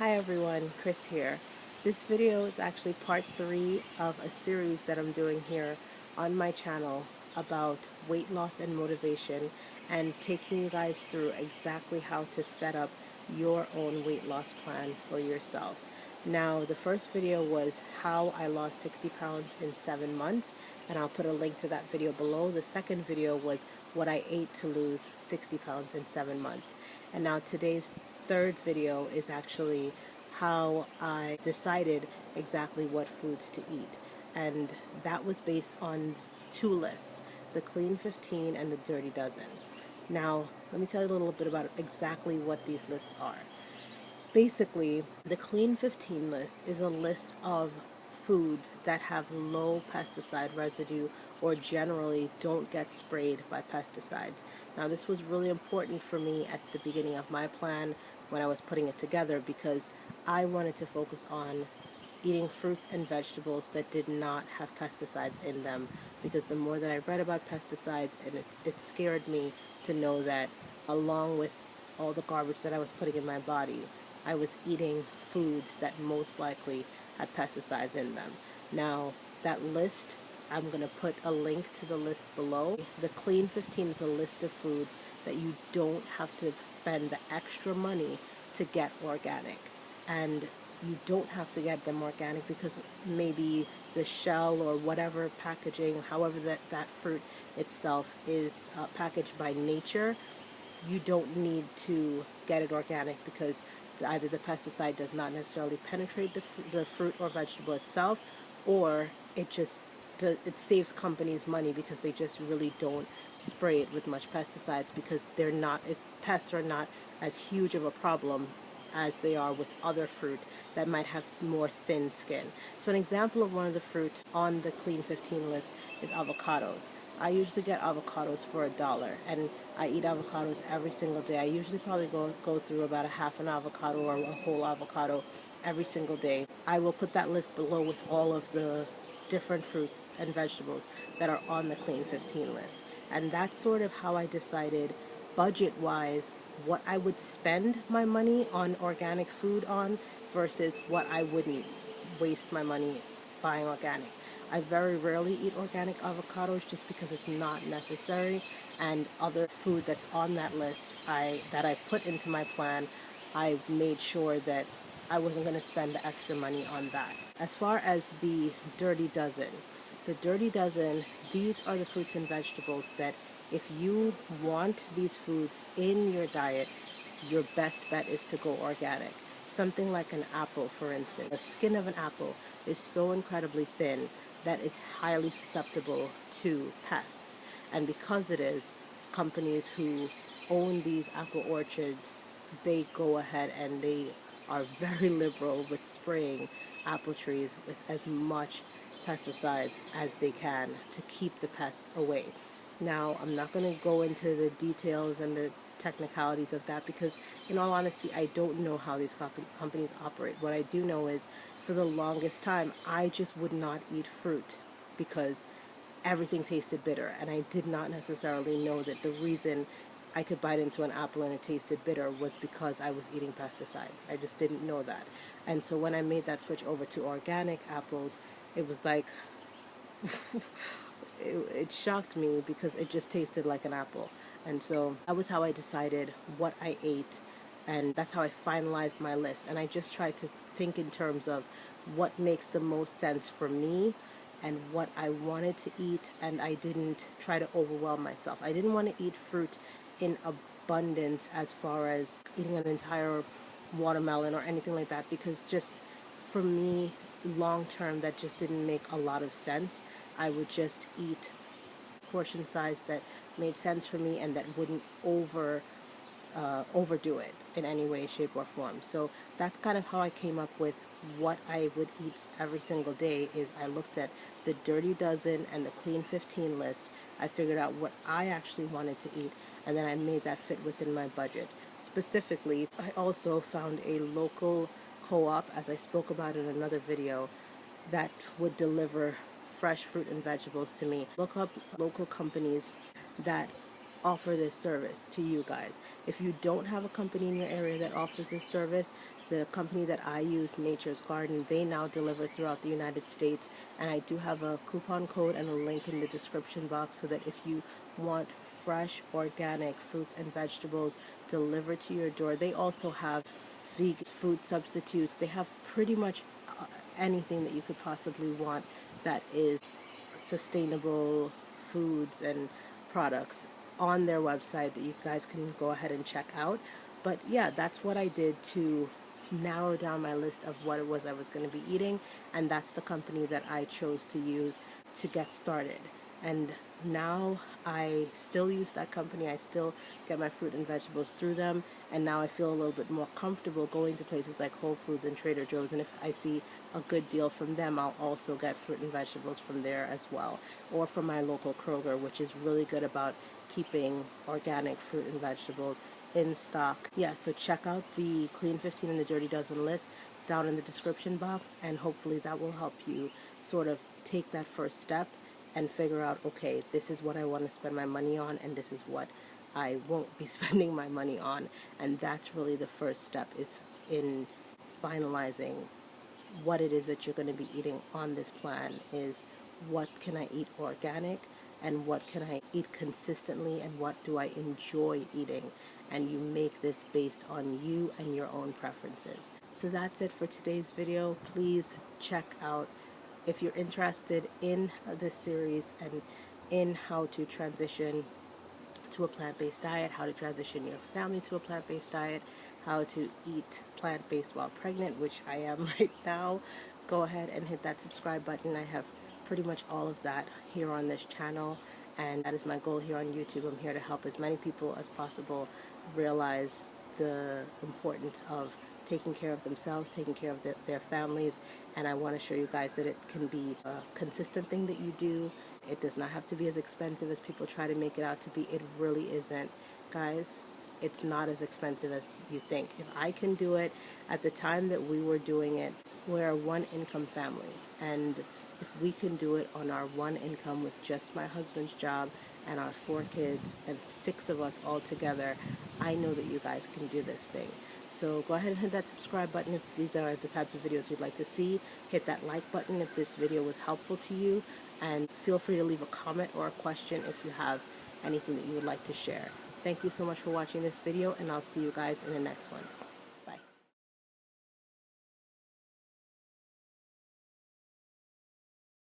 Hi everyone, Chris here. This video is actually part 3 of a series that I'm doing here on my channel about weight loss and motivation and taking you guys through exactly how to set up your own weight loss plan for yourself. Now, the first video was how I lost 60 pounds in 7 months, and I'll put a link to that video below. The second video was what I ate to lose 60 pounds in 7 months. And now today's third video is actually how I decided exactly what foods to eat. And that was based on two lists, the Clean 15 and the Dirty Dozen. Now, let me tell you a little bit about exactly what these lists are. Basically, the Clean 15 list is a list of foods that have low pesticide residue or generally don't get sprayed by pesticides. Now, this was really important for me at the beginning of my plan when I was putting it together because I wanted to focus on eating fruits and vegetables that did not have pesticides in them, because the more that I read about pesticides, and it scared me to know that along with all the garbage that I was putting in my body, I was eating foods that most likely had pesticides in them. Now, that list, I'm going to put a link to the list below. The Clean 15 is a list of foods that you don't have to spend the extra money to get organic. And you don't have to get them organic because maybe the shell or whatever packaging, however that fruit itself is packaged by nature, you don't need to get it organic because either the pesticide does not necessarily penetrate the fruit or vegetable itself, or it saves companies money because they just really don't spray it with much pesticides because pests are not as huge of a problem as they are with other fruit that might have more thin skin. So an example of one of the fruit on the Clean 15 list is avocados. I usually get avocados for $1, and I eat avocados every single day. I usually probably go through about a half an avocado or a whole avocado every single day. I will put that list below with all of the different fruits and vegetables that are on the Clean 15 list. And that's sort of how I decided budget-wise what I would spend my money on organic food on versus what I wouldn't waste my money buying organic. I very rarely eat organic avocados just because it's not necessary, and other food that's on that list that I put into my plan, I made sure that I wasn't going to spend the extra money on that. As far as the Dirty Dozen, these are the fruits and vegetables that if you want these foods in your diet, your best bet is to go organic. Something like an apple, for instance. The skin of an apple is so incredibly thin that it's highly susceptible to pests. And because it is, companies who own these apple orchards, they go ahead and they are very liberal with spraying apple trees with as much pesticides as they can to keep the pests away. Now, I'm not going to go into the details and the technicalities of that because, in all honesty, I don't know how these companies operate. What I do know is, for the longest time, I just would not eat fruit because everything tasted bitter, and I did not necessarily know that the reason I could bite into an apple and it tasted bitter was because I was eating pesticides. I just didn't know that. And so when I made that switch over to organic apples, it was like it shocked me because it just tasted like an apple. And so that was how I decided what I ate, and that's how I finalized my list. And I just tried to think in terms of what makes the most sense for me and what I wanted to eat, and I didn't try to overwhelm myself. I didn't want to eat fruit in abundance as far as eating an entire watermelon or anything like that, because just for me, long term, that just didn't make a lot of sense. I would just eat portion size that made sense for me and that wouldn't overdo it in any way, shape, or form. So that's kind of how I came up with what I would eat every single day. Is I looked at the Dirty Dozen and the Clean 15 list. I figured out what I actually wanted to eat, and then I made that fit within my budget. Specifically, I also found a local co-op, as I spoke about in another video, that would deliver fresh fruit and vegetables to me. Look up local companies that offer this service to you guys. If you don't have a company in your area that offers this service, The company that I use, Nature's Garden, they now deliver throughout the United States, and I do have a coupon code and a link in the description box so that if you want fresh, organic fruits and vegetables delivered to your door, they also have vegan food substitutes. They have pretty much anything that you could possibly want that is sustainable foods and products on their website that you guys can go ahead and check out. But yeah, that's what I did to narrow down my list of what it was I was going to be eating, and that's the company that I chose to use to get started. And now I still use that company. I still get my fruit and vegetables through them, and now I feel a little bit more comfortable going to places like Whole Foods and Trader Joe's, and if I see a good deal from them, I'll also get fruit and vegetables from there as well, or from my local Kroger, which is really good about keeping organic fruit and vegetables in stock. Yeah, so check out the Clean 15 and the Dirty Dozen list down in the description box, and hopefully that will help you sort of take that first step and figure out, okay, this is what I want to spend my money on, and this is what I won't be spending my money on. And that's really the first step, is in finalizing what it is that you're going to be eating on this plan. Is what can I eat organic, and what can I eat consistently, and what do I enjoy eating, and you make this based on you and your own preferences. So that's it for today's video. Please check out, if you're interested in this series and in how to transition to a plant-based diet, how to transition your family to a plant-based diet, how to eat plant-based while pregnant, which I am right now, go ahead and hit that subscribe button. I have pretty much all of that here on this channel, and that is my goal here on YouTube. I'm here to help as many people as possible realize the importance of taking care of themselves, taking care of their families, and I want to show you guys that it can be a consistent thing that you do. It does not have to be as expensive as people try to make it out to be. It really isn't. Guys, it's not as expensive as you think. If I can do it at the time that we were doing it, we're a one-income family, and if we can do it on our one income with just my husband's job and our 4 kids and 6 of us all together, I know that you guys can do this thing. So go ahead and hit that subscribe button if these are the types of videos you'd like to see. Hit that like button if this video was helpful to you, and feel free to leave a comment or a question if you have anything that you would like to share. Thank you so much for watching this video, and I'll see you guys in the next one.